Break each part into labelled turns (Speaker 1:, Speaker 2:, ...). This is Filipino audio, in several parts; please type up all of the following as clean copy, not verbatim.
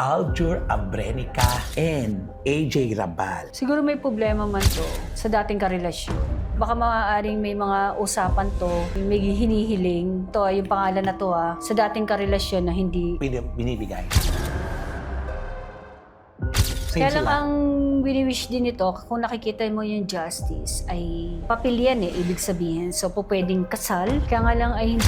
Speaker 1: Aljur Abrenica and AJ Rabal.
Speaker 2: Siguro may problema man to sa dating karelasyon. Baka maaaring may mga usapan to, may hinihiling. To yung pangalan na to sa dating karelasyon na hindi.
Speaker 1: Binibigay.
Speaker 2: Kaya lang ang wini-wish din ito, kung nakikita mo yung justice, ay papel yan ibig sabihin. So, pwedeng kasal. Kaya nga lang ay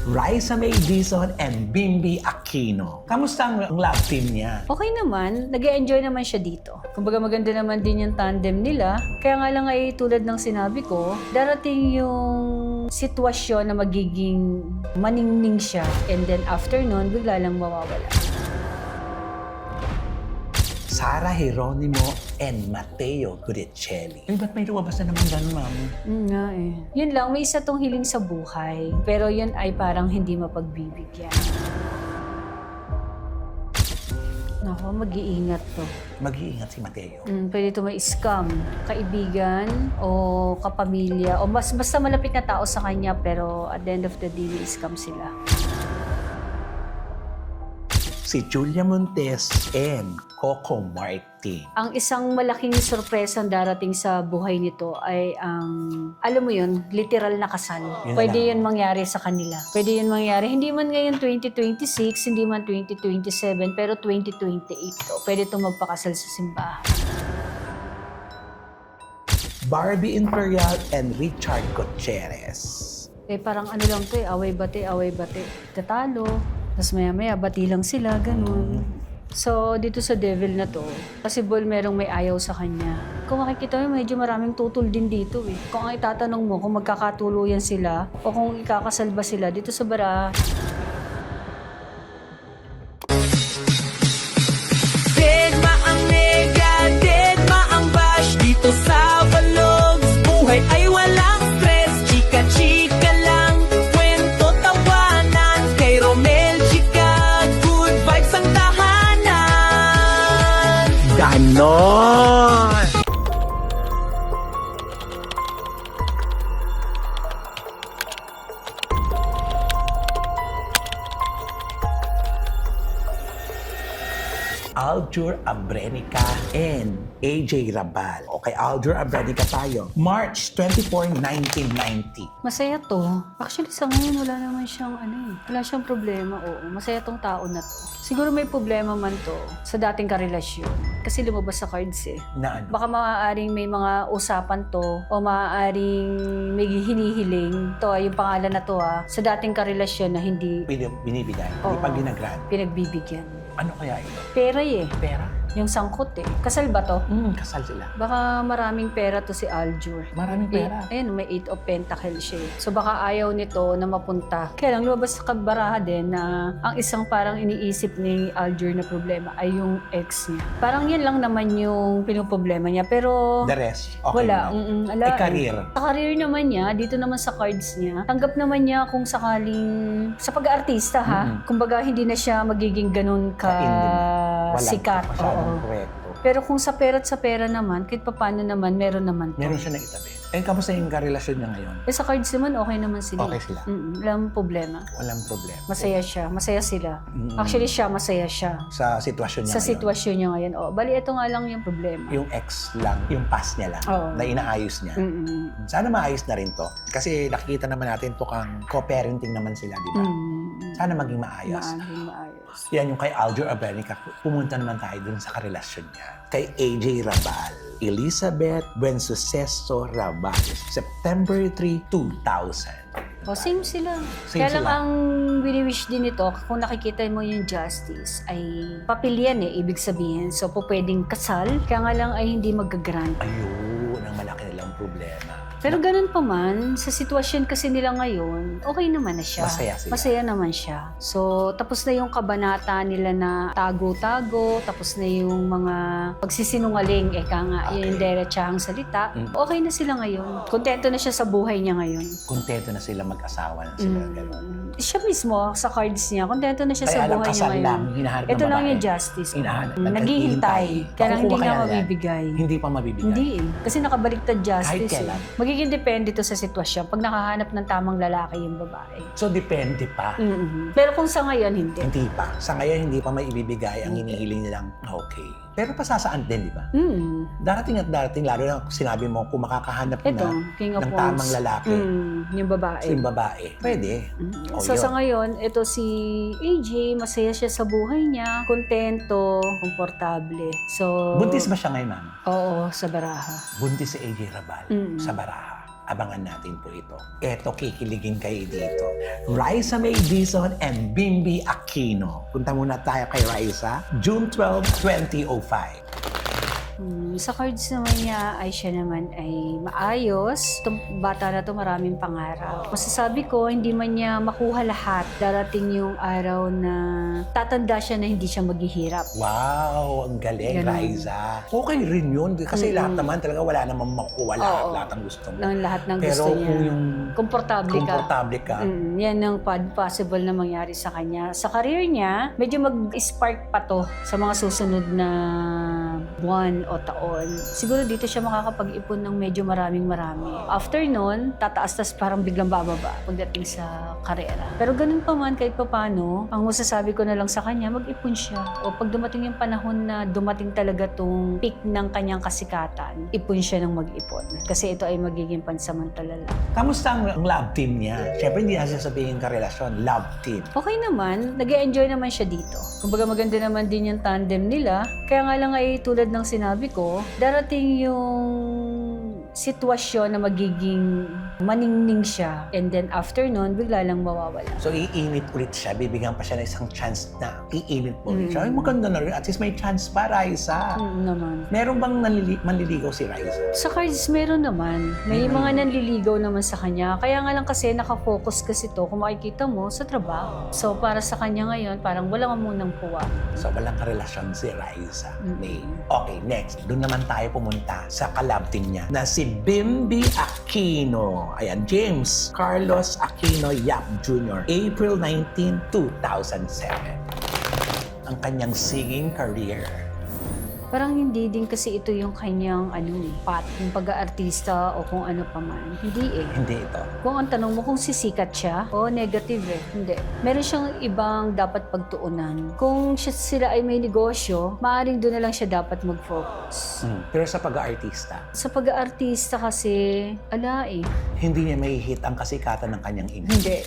Speaker 1: Raisa May Dizon and Bimbi Aquino. Kamusta ang love team niya?
Speaker 2: okay naman, nag-e-enjoy naman siya dito. Kumbaga maganda naman din yung tandem nila. Kaya nga lang ay tulad ng sinabi ko, darating yung sitwasyon na magiging maningning siya. And then after nun, bigla lang mawawala.
Speaker 1: Sara Geronimo and Mateo Guricelli. Ba't may lumabas na naman gano'n, ma'am?
Speaker 2: Nga Yun lang, may isa tong hiling sa buhay. Pero yun ay parang hindi mapagbibigyan. Nako, mag-iingat to.
Speaker 1: Mag-iingat si Mateo.
Speaker 2: Pwede ito may scam. Kaibigan o kapamilya o basta malapit na tao sa kanya pero at the end of the day, may scam sila.
Speaker 1: Si Julia Montes and Coco Martin.
Speaker 2: Ang isang malaking sorpresang darating sa buhay nito ay ang, alam mo yun, literal na kasal.
Speaker 1: Yun
Speaker 2: Pwede
Speaker 1: lang.
Speaker 2: yun mangyari sa kanila. Pwede yun mangyari. Hindi man ngayon 2026, hindi man 2027, pero 2028 to. Pwede itong magpakasal sa simbahan.
Speaker 1: Barbie Imperial and Richard Gutierrez.
Speaker 2: Parang ano lang to away-bate. Tatalo. Tapos maya-maya, bati lang sila, ganun. So, dito sa devil na to, possible merong may ayaw sa kanya. Kung makikita mo, medyo maraming tutol din dito Kung ang itatanong mo kung magkakatuluyan sila o kung ikakasal ba sila dito sa bara.
Speaker 3: Deadma ang nega, deadma ang bash. Dito sa Vlogs, buhay ay walang stress. Chika-chika lang, kwento tawanan. Kay Romel, chika, good vibes ang tahanan.
Speaker 1: Ganon! Aljur Abrenica and AJ Rabal. Okay, Aljur Abrenica tayo. March 24, 1990.
Speaker 2: Masaya to. Actually, sa ngayon, wala naman siyang wala siyang problema. Oo, masaya tong tao na to. Siguro may problema man to sa dating karelasyon. Kasi lumabas sa cards
Speaker 1: Na ano?
Speaker 2: Baka maaaring may mga usapan to o maaaring may hinihiling to yung pangalan na to sa dating karelasyon na hindi
Speaker 1: Binibigay. Hindi
Speaker 2: Oo.
Speaker 1: pa ginagrant.
Speaker 2: pinagbibigyan.
Speaker 1: Ano kaya ito?
Speaker 2: Pera
Speaker 1: Pera?
Speaker 2: yung sangkot Kasal ba to?
Speaker 1: Kasal sila.
Speaker 2: Baka maraming pera to si Aljur.
Speaker 1: Maraming pera.
Speaker 2: Ayun, may 8 of Pentacles siya. So baka ayaw nito na mapunta. Kaya lang lumabas sa kabaraha din na ang isang parang iniisip ni Aljur na problema ay yung ex niya. Parang yan lang naman yung pinoproblema niya. Pero
Speaker 1: The rest, okay
Speaker 2: wala.
Speaker 1: na.
Speaker 2: Ala,
Speaker 1: Ay, career.
Speaker 2: Sa career naman niya, dito naman sa cards niya, tanggap naman niya kung sakaling sa pag-aartista kumbaga hindi na siya magiging ganun ka sikat. Oo.
Speaker 1: Correcto.
Speaker 2: Pero kung sa pera naman, kahit paano naman, meron naman to.
Speaker 1: Meron siya na itabi. Kamusta yung karelasyon niya ngayon?
Speaker 2: Sa cards naman, okay naman sila.
Speaker 1: Okay sila.
Speaker 2: Walang problema.
Speaker 1: Walang problema.
Speaker 2: Masaya siya. Masaya sila. Actually, masaya siya.
Speaker 1: Sa sitwasyon niya
Speaker 2: Sa
Speaker 1: ngayon.
Speaker 2: sitwasyon niya ngayon. Bali, ito nga lang yung problema.
Speaker 1: Yung ex lang, yung past niya lang,
Speaker 2: Oo.
Speaker 1: na inaayos niya. Sana maayos na rin to. Kasi nakikita naman natin to kang co-parenting naman sila, di ba? Sana maging maayos.
Speaker 2: Maayos.
Speaker 1: Yan yung kay Aljur Abrenica. Pumunta naman tayo dun sa karelasyon niya. Kay AJ Rabal. Elizabeth Buensuceso Rabal. September 3, 2000.
Speaker 2: Same sila.
Speaker 1: Same
Speaker 2: Kaya lang
Speaker 1: sila.
Speaker 2: ang wini-wish din ito, kung nakikita mo yung justice, ay papel yan ibig sabihin. So, pwedeng kasal. Kaya nga lang ay hindi mag-grant.
Speaker 1: Ayun, ang malaki nilang problema.
Speaker 2: Pero ganun pa man, sa sitwasyon kasi nila ngayon, okay naman na siya.
Speaker 1: Masaya sila.
Speaker 2: Masaya naman siya. So, tapos na yung kabanata nila na tago-tago, tapos na yung mga pagsisinungaling,
Speaker 1: Okay.
Speaker 2: yung diretsahang salita. Okay na sila ngayon. Kontento na siya sa buhay niya ngayon.
Speaker 1: Kontento na sila mag-asawa na sila. Ganun.
Speaker 2: Siya mismo, sa cards niya, kontento na siya sa
Speaker 1: Kaya lang
Speaker 2: buhay niya
Speaker 1: kasal
Speaker 2: ngayon.
Speaker 1: lang, hinahanap
Speaker 2: Ito
Speaker 1: ng
Speaker 2: lang
Speaker 1: babae.
Speaker 2: yung justice.
Speaker 1: Hinahanap.
Speaker 2: Naghihintay. Kaya lang hindi
Speaker 1: Makukuha
Speaker 2: nga
Speaker 1: kaya yan?
Speaker 2: mabibigay.
Speaker 1: Hindi pa mabibigay.
Speaker 2: Hindi Kasi nakabaliktad justice.
Speaker 1: Kahit kailan?
Speaker 2: Magiging Magiging depende to sa sitwasyon. Pag nakahanap ng tamang lalaki yung babae.
Speaker 1: So, depende pa.
Speaker 2: Pero kung sa ngayon, hindi.
Speaker 1: Hindi pa. Sa ngayon, hindi pa may ibibigay ang hinihiling nilang okay. Pero pasasaan din, di ba? Darating at darating, lalo na sinabi mo, kung makakahanap
Speaker 2: Ito,
Speaker 1: na
Speaker 2: King of
Speaker 1: ng
Speaker 2: Wands.
Speaker 1: tamang lalaki,
Speaker 2: Yung babae.
Speaker 1: yung babae, pwede. O,
Speaker 2: So
Speaker 1: yun.
Speaker 2: sa ngayon, ito si AJ, masaya siya sa buhay niya, kontento, komportable. So,
Speaker 1: Buntis ba siya ngayon, ma'am?
Speaker 2: Oo, sa Baraha.
Speaker 1: Buntis si AJ Rabal sa Baraha. Abangan natin po ito. Eto, kikiligin kayo dito. Raisa May Dizon and Bimbi Aquino. Punta muna tayo kay Raisa. June 12, 2005.
Speaker 2: Sa cards naman niya ay siya naman ay maayos. Itong bata na to maraming pangarap. Masasabi ko, hindi man niya makuha lahat. Darating yung araw na tatanda siya na hindi siya maghihirap.
Speaker 1: Wow, ang galing,
Speaker 2: Ganun.
Speaker 1: Raisa. Okay rin yun. Kasi lahat naman talaga wala namang makuha lahat.
Speaker 2: Oo.
Speaker 1: Lahat ang gusto mo.
Speaker 2: Ng lahat ng
Speaker 1: Pero
Speaker 2: gusto niya.
Speaker 1: kung yung
Speaker 2: komportable ka.
Speaker 1: ka,
Speaker 2: Yan ang possible na mangyari sa kanya. Sa career niya, medyo mag-spark pa to sa mga susunod na buwan o taon. Siguro dito siya makakapag-ipon ng medyo marami. After nun, tataas, tas parang biglang bababa pagdating sa karera. Pero ganun pa man, kahit pa paano, ang masasabi ko na lang sa kanya, mag-ipon siya. O pag dumating yung panahon na dumating talaga tong peak ng kanyang kasikatan, ipon siya ng mag-ipon. Kasi ito ay magiging pansamantala lang.
Speaker 1: kamusta ang love team niya? Siyempre, hindi na sasabihin karelasyon. Love team.
Speaker 2: Okay naman, nag-enjoy naman siya dito. Kumbaga maganda naman din yung tandem nila. Kaya nga lang ay tulad ng sinabi ko, darating yung sitwasyon na magiging maningning siya and then after nun, bigla lang mawawala.
Speaker 1: So, iinit ulit siya. Bibigyan pa siya ng isang chance na iinit mo ulit siya. Ay, maganda na rin. At least may chance pa, Raisa.
Speaker 2: Naman.
Speaker 1: Meron bang manliligaw si Raisa?
Speaker 2: Sa cards, meron naman. May mga nanliligaw naman sa kanya. Kaya nga lang kasi nakafocus kasi to, kung makikita mo, sa trabaho. So, para sa kanya ngayon, parang wala ka munang puwa.
Speaker 1: So, walang karelasyon si Raisa. May. Okay, next. Doon naman tayo pumunta sa kalab team niya na si Bimbi Aquino. Ayan, James Carlos Aquino Yap Jr. April 19, 2007. Ang kanyang singing career.
Speaker 2: Parang hindi din kasi ito yung kanyang path, yung pag-aartista o kung ano pa man. Hindi eh.
Speaker 1: Hindi ito.
Speaker 2: Kung ang tanong mo kung sisikat siya, negative eh. Hindi. Meron siyang ibang dapat pagtuunan. Kung sila ay may negosyo, maaaring doon na lang siya dapat mag-focus.
Speaker 1: Pero sa pag-aartista,
Speaker 2: Sa pag-aartista kasi,
Speaker 1: hindi niya may hit ang kasikatan ng kanyang ina.
Speaker 2: Hindi.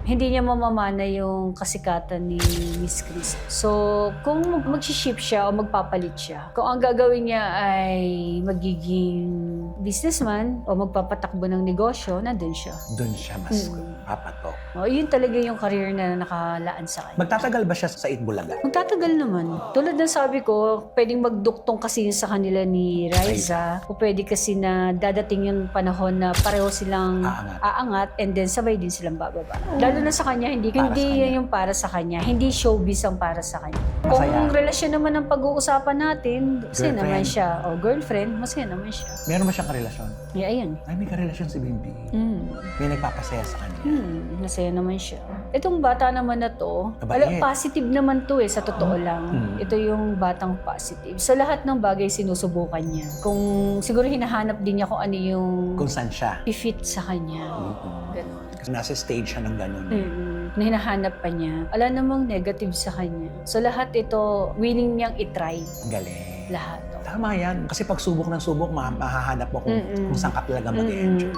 Speaker 2: Hindi niya mamamana yung kasikatan ni Miss Chris. So, kung mag-ship siya o magpapalit siya, kung ang gagawin niya ay magiging businessman o magpapatakbo ng negosyo, nandun siya.
Speaker 1: Doon siya mas papatok.
Speaker 2: Yun talaga yung career na nakalaan sa kanya.
Speaker 1: Magtatagal ba siya sa Itbulaga?
Speaker 2: Magtatagal naman. Tulad ng sabi ko, pwedeng magduktong kasi yun sa kanila ni Raisa. O pwede kasi na dadating yung panahon na pareho silang aangat and then sabay din silang bababa. Lalo na sa kanya, hindi
Speaker 1: Para sa
Speaker 2: yan
Speaker 1: kanya.
Speaker 2: yung para sa kanya. Hindi showbiz ang para sa kanya.
Speaker 1: Masaya.
Speaker 2: Kung relasyon naman ang pag-uusapan natin, masaya
Speaker 1: Girlfriend.
Speaker 2: naman siya. O girlfriend, masaya naman siya.
Speaker 1: Meron ba siyang karelasyon?
Speaker 2: Ayan.
Speaker 1: Ay, may karelasyon si Bimbi. May nagpapasaya sa kanya.
Speaker 2: Masaya naman siya. Itong bata naman na to,
Speaker 1: Mabait.
Speaker 2: positive naman to sa totoo lang. Ito yung batang positive. Sa lahat ng bagay sinusubukan niya. Kung siguro hinahanap din niya kung ano yung
Speaker 1: Kung saan siya.
Speaker 2: fit sa kanya. Ganun.
Speaker 1: Kasi nasa stage siya ng ganun.
Speaker 2: Na hinahanap pa niya. Wala namang negative sa kanya. So lahat ito, willing niyang itry.
Speaker 1: Galing.
Speaker 2: Lahat.
Speaker 1: Tama yan. Kasi pag subok ng subok, mahahanap mo kung saan ka talaga mag-enjoy.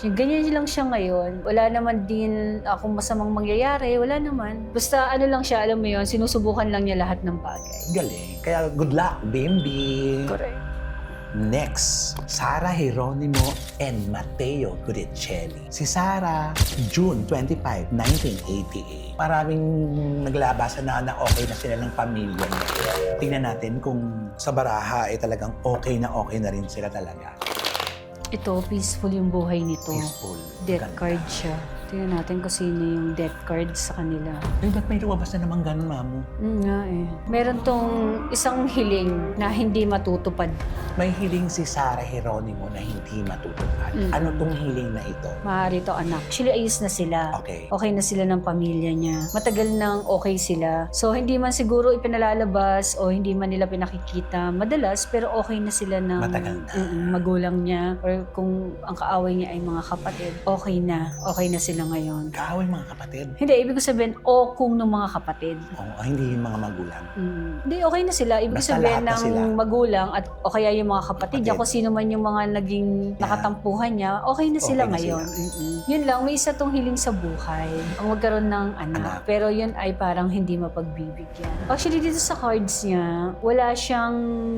Speaker 2: Ganyan lang siya ngayon. Wala naman din akong masamang mangyayari. Wala naman. Basta lang siya, alam mo yun, sinusubukan lang niya lahat ng bagay.
Speaker 1: Galing. Kaya good luck, Bimbi.
Speaker 2: Correct.
Speaker 1: Next, Sara Geronimo and Mateo Guricelli. Si Sara, June 25, 1988. Maraming naglabasan na okay na sila ng pamilya niya. Tingnan natin kung sa Baraha ay talagang okay na rin sila talaga.
Speaker 2: Ito, peaceful yung buhay nito.
Speaker 1: Peaceful.
Speaker 2: Death
Speaker 1: Ganda.
Speaker 2: card siya. Tingnan natin kung sino yung death card sa kanila.
Speaker 1: Eh, ba't may lumabas na naman ganun, Mamo?
Speaker 2: Nga eh. Meron tong isang hiling na hindi matutupad.
Speaker 1: May hiling si Sarah Geronimo na hindi matutupad. Ano tong hiling na ito?
Speaker 2: Maaari to anak. Actually, ayos na sila.
Speaker 1: Okay.
Speaker 2: Okay na sila ng pamilya niya. Matagal nang okay sila. So, hindi man siguro ipinalalabas o hindi man nila pinakikita madalas, pero okay na sila ng
Speaker 1: Matagal na.
Speaker 2: magulang niya. Or kung ang kaaway niya ay mga kapatid, okay na. Okay na sila ngayon.
Speaker 1: Kaaway mga kapatid.
Speaker 2: Hindi, ibig ko sabihin, o kung ng mga kapatid.
Speaker 1: Oo, hindi yung mga magulang.
Speaker 2: Hindi, okay na sila. Ibig
Speaker 1: Basta
Speaker 2: sabihin
Speaker 1: lahat na
Speaker 2: ng
Speaker 1: sila.
Speaker 2: magulang at o kaya yung mga kapatid niya,
Speaker 1: Kapatid.
Speaker 2: kung sino man yung mga naging nakatampuhan niya, okay na sila
Speaker 1: Okay na
Speaker 2: ngayon.
Speaker 1: sila.
Speaker 2: Yun lang, may isa tong hiling sa buhay. Ang magkaroon ng anak.
Speaker 1: Anak.
Speaker 2: Pero yun ay parang hindi mapagbibigyan. Actually, dito sa cards niya, wala siyang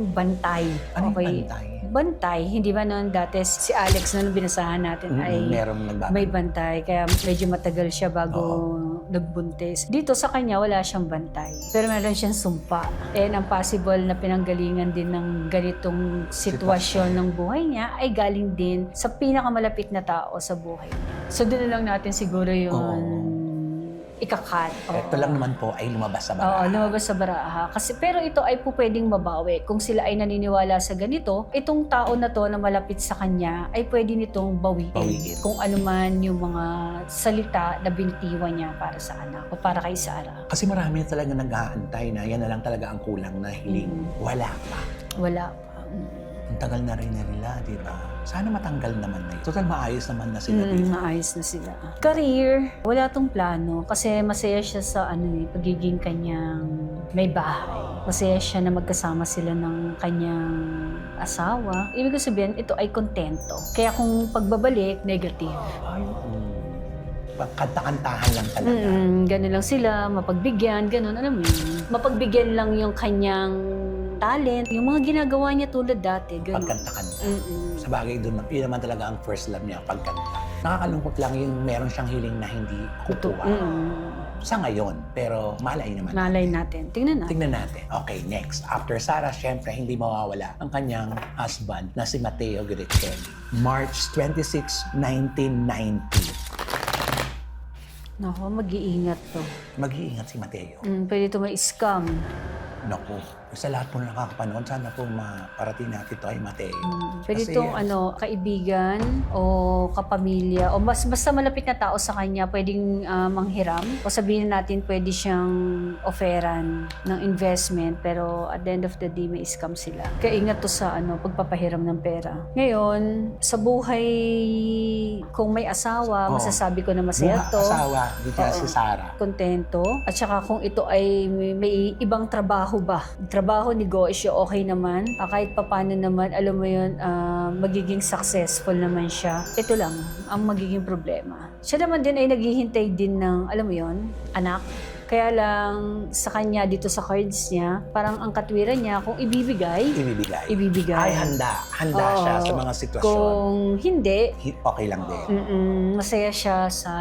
Speaker 2: bantay.
Speaker 1: Ano yung
Speaker 2: Okay.
Speaker 1: bantay?
Speaker 2: Bantay. Hindi ba noon dati si Alex na nung binasahan natin ay
Speaker 1: Merong nagbabantay.
Speaker 2: may bantay. Kaya medyo matagal siya bago nagbuntis. Dito sa kanya, wala siyang bantay. Pero meron siyang sumpa. And ang possible na pinanggalingan din ng ganitong sitwasyon ng buhay niya ay galing din sa pinakamalapit na tao sa buhay niya. So doon na lang natin siguro yung ikakat.
Speaker 1: Ito lang naman po ay lumabas sa
Speaker 2: Oo,
Speaker 1: baraha.
Speaker 2: lumabas sa baraha. Kasi, pero ito ay po pwedeng mabawi. Kung sila ay naniniwala sa ganito, itong tao na to na malapit sa kanya ay pwede nitong bawiin. Kung ano man yung mga salita na binitiwan niya para sa anak o para kay Sarah.
Speaker 1: Kasi marami na talaga nag-aantay na yan na lang talaga ang kulang na hiling. Wala pa.
Speaker 2: Wala pa.
Speaker 1: Ang tagal na rin na nila, di ba? Sana matanggal naman na yun. Total maayos naman na sila dito.
Speaker 2: Maayos na sila. Career, wala tong plano kasi masaya siya sa pagiging kanyang may bahay. Masaya siya na magkasama sila ng kanyang asawa. Ibig sabihin, ito ay kontento. Kaya kung pagbabalik, negative.
Speaker 1: Ay, pagkanta-kantahan lang talaga.
Speaker 2: Ganun lang sila, mapagbigyan, ganun, alam mo yun. Mapagbigyan lang yung kanyang talent, yung mga ginagawa niya tulad dati, ganun.
Speaker 1: Pagkanta-kanta. Sa bagay doon, yun naman talaga ang first love niya, pagkanta. Nakakalungkot lang yung meron siyang hiling na hindi kukuha. Sa ngayon, pero malay naman.
Speaker 2: Malay natin. Tingnan natin.
Speaker 1: Tingnan natin. Okay, next. After Sarah, syempre, hindi mawawala ang kanyang husband na si Mateo Guerricelli. March 26, 1990.
Speaker 2: Naku, mag-iingat to.
Speaker 1: Mag-iingat si Mateo.
Speaker 2: Pwede to may scam.
Speaker 1: Naku, sa lahat po na nakakapanood, sana po maparating natin ito ay Mateo.
Speaker 2: Pwede
Speaker 1: Kasi
Speaker 2: itong kaibigan o kapamilya o basta malapit na tao sa kanya pwedeng manghiram o sabihin natin pwede siyang offeran ng investment pero at the end of the day may scam sila. Kaya ingat to sa pagpapahiram ng pera. Ngayon, sa buhay kung may asawa,
Speaker 1: Oo.
Speaker 2: masasabi ko na masaya to.
Speaker 1: asawa, dito si Sarah.
Speaker 2: Kontento. At saka kung ito ay may ibang trabaho ba? Trabaho, negosyo, okay naman. Kahit papano naman, alam mo yun, magiging successful naman siya. Ito lang, ang magiging problema. Siya naman din ay naghihintay din ng, alam mo yun, anak. Kaya lang sa kanya dito sa cards niya, parang ang katwiran niya kung ibibigay.
Speaker 1: Ibibigay. Ay, handa. Handa
Speaker 2: Oo.
Speaker 1: siya sa mga sitwasyon.
Speaker 2: Kung hindi,
Speaker 1: Okay lang din.
Speaker 2: masaya siya sa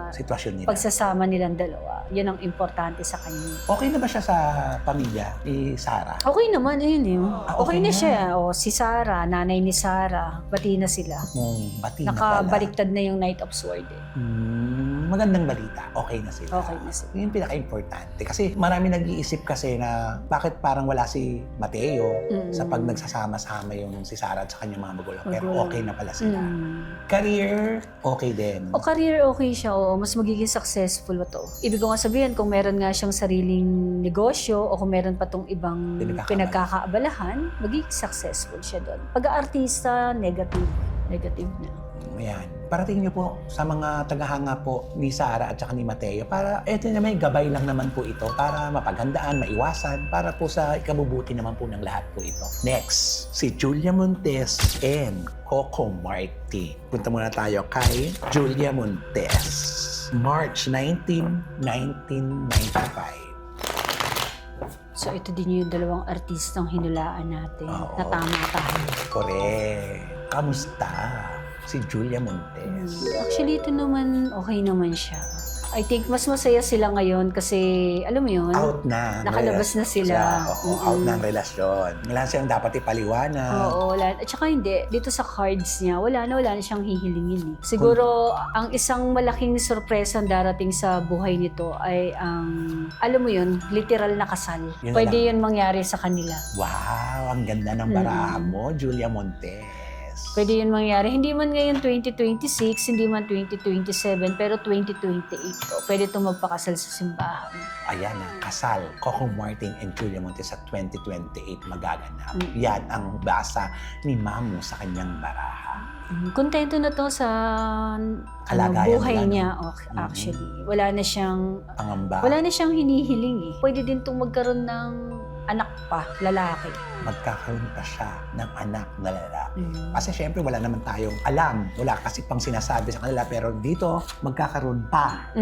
Speaker 1: Sitwasyon nila.
Speaker 2: pagsasama nilang dalawa. Yan ang importante sa kanya.
Speaker 1: Okay na ba siya sa pamilya ni Sarah?
Speaker 2: Okay naman, ayun eh.
Speaker 1: Okay
Speaker 2: Okay na
Speaker 1: na.
Speaker 2: siya. O, si Sarah, nanay ni Sarah, bati na sila.
Speaker 1: Bati na pala.
Speaker 2: Nakabaliktad na yung Knight of Swords eh.
Speaker 1: Magandang balita. Okay na sila.
Speaker 2: Okay na sila.
Speaker 1: Yun yung pinaka-importante. Kasi marami nag-iisip kasi na bakit parang wala si Mateo sa pag nagsasama-sama yung si Sarah at sa kanyang mga magulang. Pero okay na pala sila. Career, okay din.
Speaker 2: O career, okay siya. O, mas magiging successful to. Ibig ko nga sabihin, kung meron nga siyang sariling negosyo o kung meron pa tong ibang pinagkakaabalahan, magiging successful siya doon. Pag-aartista, negative. Negative na.
Speaker 1: Ayan. Parating niyo po sa mga tagahanga po ni Sarah at saka ni Mateo para eto na may gabay lang naman po ito para mapaghandaan, maiwasan, para po sa ikabubuti naman po ng lahat po ito. Next, si Julia Montes and Coco Marti. Punta muna tayo kay Julia Montes. March 19, 1995.
Speaker 2: So, ito din yung dalawang artistang hinulaan natin.
Speaker 1: Oo.
Speaker 2: Na tama tayo.
Speaker 1: Correct. Kamusta si Julia Montes?
Speaker 2: Actually, ito naman, okay naman siya. I think mas masaya sila ngayon kasi, alam mo yun,
Speaker 1: Out na.
Speaker 2: nakalabas na sila.
Speaker 1: Oo, out na ang relasyon. Wala silang dapat ipaliwanag.
Speaker 2: Oo, wala. At saka hindi, dito sa cards niya, wala na siyang hihilingin. Siguro, ang isang malaking sorpresa darating sa buhay nito ay ang, alam mo yun, literal na kasal.
Speaker 1: Yun na
Speaker 2: Pwede
Speaker 1: lang.
Speaker 2: yun mangyari sa kanila.
Speaker 1: Wow, ang ganda ng barahan mo, Julia Montes.
Speaker 2: Pwede yun mangyari. Hindi man ngayon 2026, hindi man 2027, pero 2028 to. Pwede itong magpakasal sa simbahan.
Speaker 1: Ayan ang kasal, Coco Martin and Julia Montes sa 2028 magaganap. Yan ang basa ni Mamu sa kanyang baraha.
Speaker 2: Kontento na to sa
Speaker 1: Kalagayan
Speaker 2: buhay
Speaker 1: nila, no?
Speaker 2: niya. Okay, actually, wala na siyang
Speaker 1: Pangamba,
Speaker 2: hinihiling eh. Pwede din itong magkaroon ng anak pa, lalaki.
Speaker 1: magkakaroon pa siya ng anak na lalaki. Kasi syempre wala naman tayong alam. Wala kasi pang sinasabi sa kanila. Pero dito, magkakaroon pa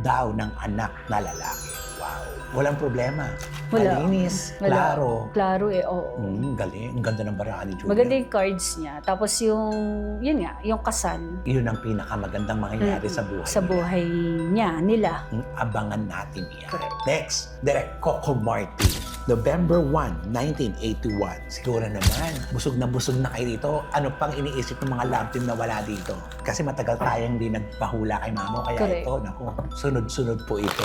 Speaker 1: daw ng anak na lalaki. Wow. Walang problema.
Speaker 2: Wala.
Speaker 1: Malinis.
Speaker 2: Wala.
Speaker 1: Klaro.
Speaker 2: Klaro eh, oo.
Speaker 1: Galing. Ang ganda ng barahan ni Julia.
Speaker 2: Maganda yung cards niya. Tapos yun nga, yung kasal.
Speaker 1: Yun ang pinakamagandang mangyayari sa buhay
Speaker 2: Sa
Speaker 1: nila.
Speaker 2: buhay niya, nila.
Speaker 1: Abangan natin yan.
Speaker 2: Correct.
Speaker 1: Next, Direk Coco Martin. November 1, 1981. Siguro naman, busog na kayo dito. Ano pang iniisip ng mga love team na wala dito? Kasi matagal tayong di nagpahula kay Mamo. Kaya
Speaker 2: Correct.
Speaker 1: ito, naku, sunod-sunod po ito.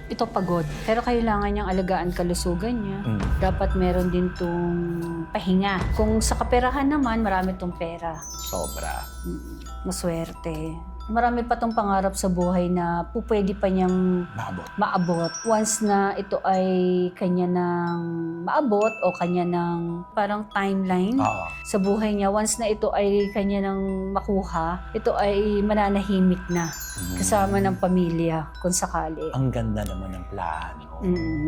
Speaker 2: Ito pagod. Pero kailangan niyang alagaan kalusugan niya. Dapat meron din tong pahinga. Kung sa kaperahan naman, marami tong pera.
Speaker 1: Sobra.
Speaker 2: Maswerte. Marami pa tong pangarap sa buhay na pwede pa niyang
Speaker 1: Maabot.
Speaker 2: maabot. Once na ito ay kanya ng maabot o kanya ng parang timeline
Speaker 1: Oo.
Speaker 2: sa buhay niya, once na ito ay kanya ng makuha, ito ay mananahimik na kasama ng pamilya kung sakali.
Speaker 1: Ang ganda naman ng plano.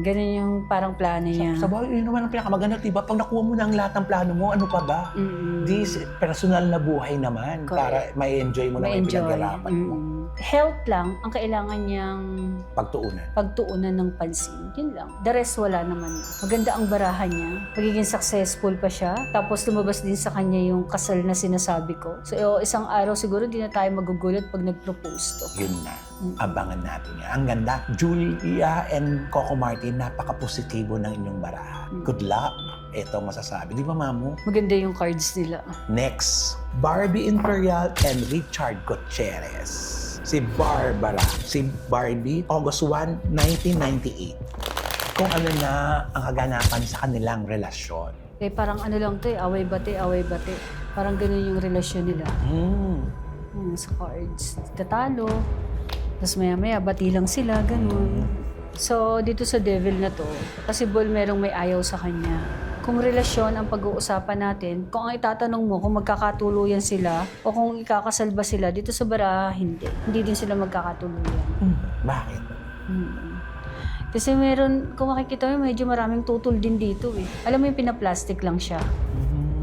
Speaker 2: Ganun yung parang plano niya.
Speaker 1: Sa bagay, yun naman ang pinakamaganda, diba? Pag nakuha mo na ang lahat ng plano mo, ano pa ba? This personal na buhay naman.
Speaker 2: Correct.
Speaker 1: Para ma-enjoy mo na yung
Speaker 2: Ma-enjoy.
Speaker 1: pinaghirapan mo.
Speaker 2: Health lang ang kailangan niyang pagtuunan ng pansin. Yun lang. The rest wala naman. Maganda ang barahan niya. Magiging successful pa siya. Tapos lumabas din sa kanya yung kasal na sinasabi ko. So isang araw siguro di na tayo magugulat pag nag-propose to.
Speaker 1: Yun na. Abangan natin yan. Ang ganda. Julia and Coco Martin, napaka-positibo ng inyong baraha. Good luck. Ito ang masasabi. Di ba, Mamu?
Speaker 2: Maganda yung cards nila.
Speaker 1: Next, Barbie Imperial and Richard Gutierrez. Si Barbara. Si Barbie, August 1, 1998. Kung ano na ang kaganapan sa kanilang relasyon.
Speaker 2: Parang ano lang to away-bate, away-bate. Parang ganun yung relasyon nila. Sa cards. Tatalo. Tapos maya-maya, bati lang sila, ganun. So, dito sa devil na to, possible merong may ayaw sa kanya. Kung relasyon ang pag-uusapan natin, kung ang itatanong mo kung magkakatuluyan sila o kung ikakasal ba sila, dito sa baraha, hindi. Hindi din sila magkakatuluyan.
Speaker 1: Bakit?
Speaker 2: Kasi meron, kung makikita mo, medyo maraming tutol din dito eh. Alam mo yung pinaplastic lang siya.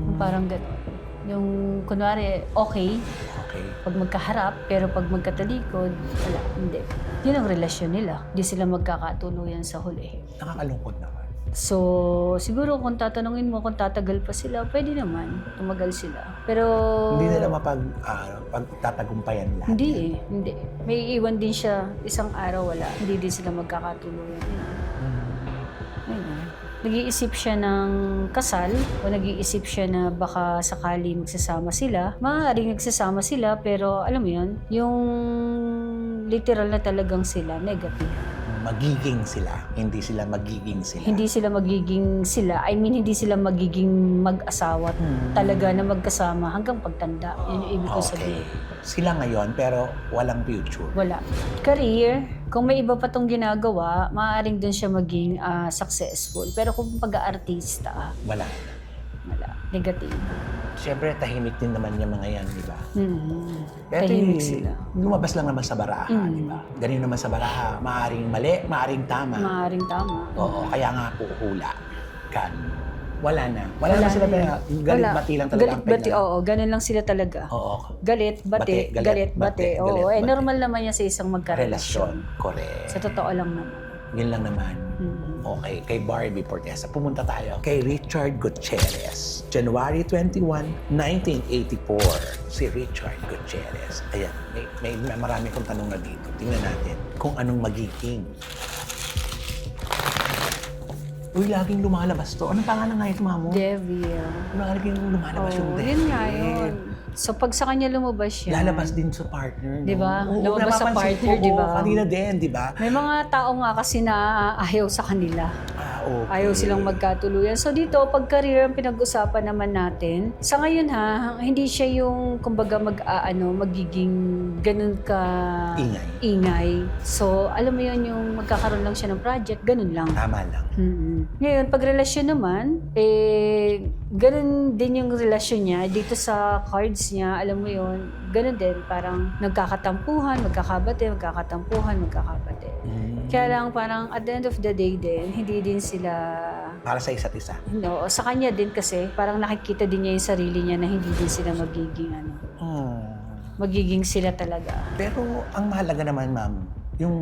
Speaker 2: Yung parang gano'n. Yung kunwari, okay,
Speaker 1: Okay.
Speaker 2: pag magkaharap, pero pag magkatalikod, wala, hindi. Yun ang relasyon nila. Hindi sila magkakatuluyan sa huli.
Speaker 1: Nakakalungkot naman.
Speaker 2: So, siguro kung tatanungin mo kung tatagal pa sila, pwede naman. Tumagal sila. Pero...
Speaker 1: Hindi nila pagtatagumpayan lahat.
Speaker 2: Hindi
Speaker 1: yan.
Speaker 2: eh, hindi. May iwan din siya, isang araw wala. Hindi din sila magkakatuluyan. Ayun. Nag-iisip siya ng kasal o nag-iisip siya na baka sakali magsasama sila. Maaaring nagsasama sila pero alam mo yun, yung literal na talagang sila, negative.
Speaker 1: Magiging sila. Hindi sila magiging sila.
Speaker 2: Hindi sila magiging sila. I mean, hindi sila magiging mag-asawa talaga na magkasama hanggang pagtanda. Yun yung ibig ko sabihin.
Speaker 1: Sila ngayon pero walang future.
Speaker 2: Wala. Career, kung may iba pa tong ginagawa, maaaring dun siya maging successful. Pero kung pag-aartista,
Speaker 1: Wala.
Speaker 2: wala. Negative.
Speaker 1: Siyempre, tahimik din naman yung mga yan, di ba? Pero
Speaker 2: Tahimik sila.
Speaker 1: lumabas lang naman sa baraha, di ba? Ganun naman sa baraha. Maaring mali, maaring tama.
Speaker 2: Maaaring tama.
Speaker 1: Oo, kaya nga po hula. Kan. Wala na. Wala na sila
Speaker 2: na.
Speaker 1: na. Galit-bati lang talaga ang
Speaker 2: Galit-bati,
Speaker 1: pena.
Speaker 2: oo. Ganun lang sila talaga.
Speaker 1: Oo.
Speaker 2: Galit, bati,
Speaker 1: Bati,
Speaker 2: galit, bati. Oo,
Speaker 1: galit, bati.
Speaker 2: normal naman yan sa isang
Speaker 1: Relasyon.
Speaker 2: magkarelasyon.
Speaker 1: Correct.
Speaker 2: Sa totoo lang naman.
Speaker 1: Yun lang naman. Okay, kay Barbie Portesa. Pumunta tayo kay Richard Gutierrez. January 21, 1984. Si Richard Gutierrez. Ayan, may marami kong tanong na dito. Tingnan natin kung anong magiging. Uy, laging lumalabas to. Anong pangalan nga ito, Mamo?
Speaker 2: Devil.
Speaker 1: Laging lumalabas yung Devil.
Speaker 2: Yun nga yun. So, pag sa kanya lumabas siya,
Speaker 1: Lalabas din sa partner. No?
Speaker 2: Di ba?
Speaker 1: Oo,
Speaker 2: Lumabas sa
Speaker 1: napapansin
Speaker 2: partner,
Speaker 1: ko,
Speaker 2: di ba?
Speaker 1: Kanina din, di ba?
Speaker 2: may mga tao nga kasi na ayaw sa kanila.
Speaker 1: Okay.
Speaker 2: Ayaw silang magkatuluyan. So dito, pag career ang pinag-usapan naman natin, sa ngayon hindi siya yung, kumbaga, magiging ganun ka ingay. So, alam mo yun, yung magkakaroon lang siya ng project, ganun lang.
Speaker 1: Tama lang.
Speaker 2: Ngayon, pag relasyon naman, ganun din yung relasyon niya. Dito sa cards niya, alam mo yun, ganun din. Parang nagkakatampuhan, magkakabate. Kaya lang parang at the end of the day din, hindi din sila...
Speaker 1: Para sa isa't isa.
Speaker 2: No, sa kanya din kasi, parang nakikita din niya yung sarili niya na hindi din sila magiging magiging sila talaga.
Speaker 1: Pero ang mahalaga naman, ma'am, yung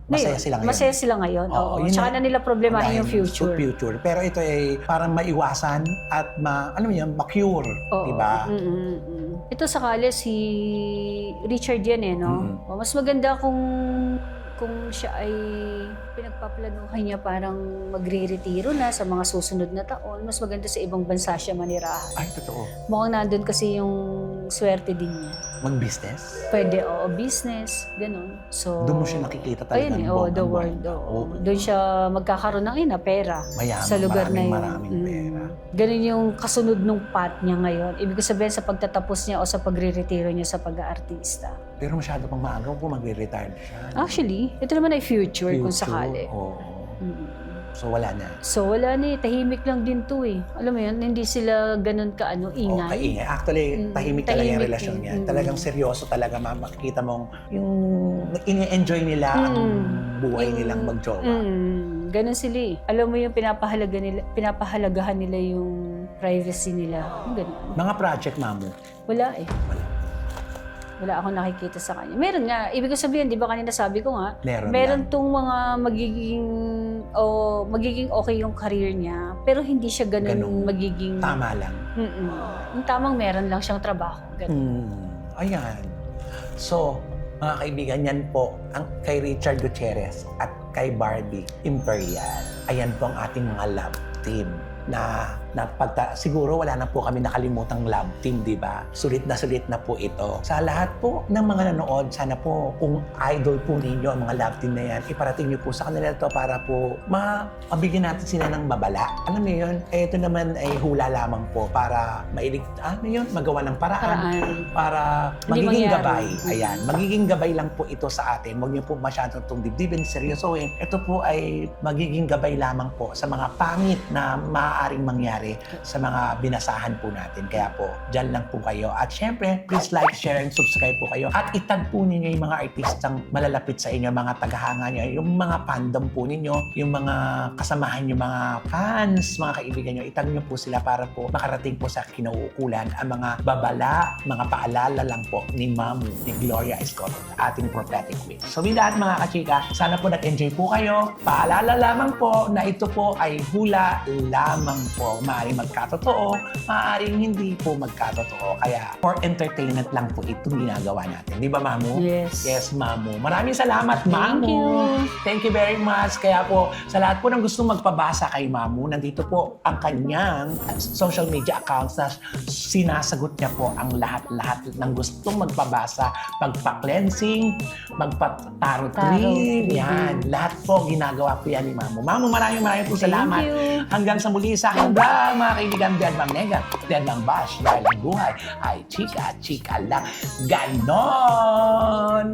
Speaker 1: masaya sila ngayon.
Speaker 2: Masaya sila ngayon, oo. Tsaka na nila problemahin yung future.
Speaker 1: Pero ito ay parang maiwasan at ma-cure, di ba?
Speaker 2: Ito sakali si Richard yan no? Mas maganda kung siya ay pinagpaplanuhan niya parang magre-retiro na sa mga susunod na taon, mas maganda sa ibang bansa siya manirahan.
Speaker 1: Ay, totoo.
Speaker 2: Mukhang nandun kasi yung swerte din niya.
Speaker 1: Mag-business?
Speaker 2: Pwede, business, ganun. So,
Speaker 1: doon mo siya nakikita talaga.
Speaker 2: Ayun, the world. Doon siya magkakaroon ng pera
Speaker 1: Mayaman,
Speaker 2: sa lugar na yun.
Speaker 1: Maraming pera.
Speaker 2: Ganun yung kasunod nung path niya ngayon. Ibig sabihin sa pagtatapos niya o sa pagre-retiro niya sa pag-aartista.
Speaker 1: Pero masyado pang maaga kung magre-retire siya.
Speaker 2: Actually, ito naman ay future kung sakali.
Speaker 1: Oo. So wala na.
Speaker 2: Tahimik lang din to Alam mo yun, hindi sila ganun ingay.
Speaker 1: Kaingay. Actually, tahimik talaga yung relasyon niya. Talagang seryoso talaga, ma'am. Makikita mong yung ini-enjoy nila ang buhay nilang mag-jowa.
Speaker 2: Ganun sila Alam mo yung pinapahalagahan nila yung privacy nila. Ganun.
Speaker 1: Mga project, ma'am.
Speaker 2: Wala Wala akong nakikita sa kanya. Meron nga. Ibig sabihin, di ba kanina sabi ko nga, meron tong mga magiging okay yung career niya, pero hindi siya ganun magiging...
Speaker 1: Tama lang.
Speaker 2: Yung tamang meron lang siyang trabaho.
Speaker 1: Ayan. So, mga kaibigan, yan po ang kay Richard Gutierrez at kay Barbie Imperial. Ayan po ang ating mga love team na siguro wala na po kami nakalimutang love team, di ba? Sulit na po ito. Sa lahat po ng mga nanood, sana po kung idol po ninyo ang mga love team na yan, iparating nyo po sa kanila ito para po mabigyan natin sila ng babala. Alam mo yun, ito naman ay hula lamang po para magawa ng paraan para magiging gabay. Ayan, magiging gabay lang po ito sa atin. Huwag niyo po masyadong itong dibdibin, seryosohin. Ito po ay magiging gabay lamang po sa mga pangit na maaaring mangyari sa mga binasahan po natin. Kaya po, dyan lang po kayo. At syempre, please like, share, and subscribe po kayo. At itag po ninyo yung mga artistang malalapit sa inyo, mga tagahanga nyo, yung mga fandom po ninyo, yung mga kasamahan nyo, mga fans, mga kaibigan nyo, itag nyo po sila para po makarating po sa kinauukulan ang mga babala, mga paalala lang po ni Mamu, ni Gloria Escoto, ating prophetic witch. So with that, mga kachika, sana po nag-enjoy po kayo. Paalala lamang po na ito po ay hula lamang po. Maaaring magkatotoo, maaaring hindi po magkatotoo. Kaya for entertainment lang po itong ginagawa natin. Di ba, Mamu?
Speaker 2: Yes.
Speaker 1: Yes, Mamu. Maraming salamat, Mamu.
Speaker 2: Thank you.
Speaker 1: Thank you very much. Kaya po, sa lahat po ng gustong magpabasa kay Mamu, nandito po ang kanyang social media accounts na sinasagot niya po ang lahat-lahat ng gustong magpabasa, magpa-cleansing, magpa-tarot read. Yan. Lahat po ginagawa po yan ni Mamu. Mamu, maraming po salamat.
Speaker 2: you.
Speaker 1: Hanggang sa muli sa hanggang mga kaibigan, Dead Bang Nega, Dead Bang Bash, dahil ang buhay ay chika-chika lang. Ganon!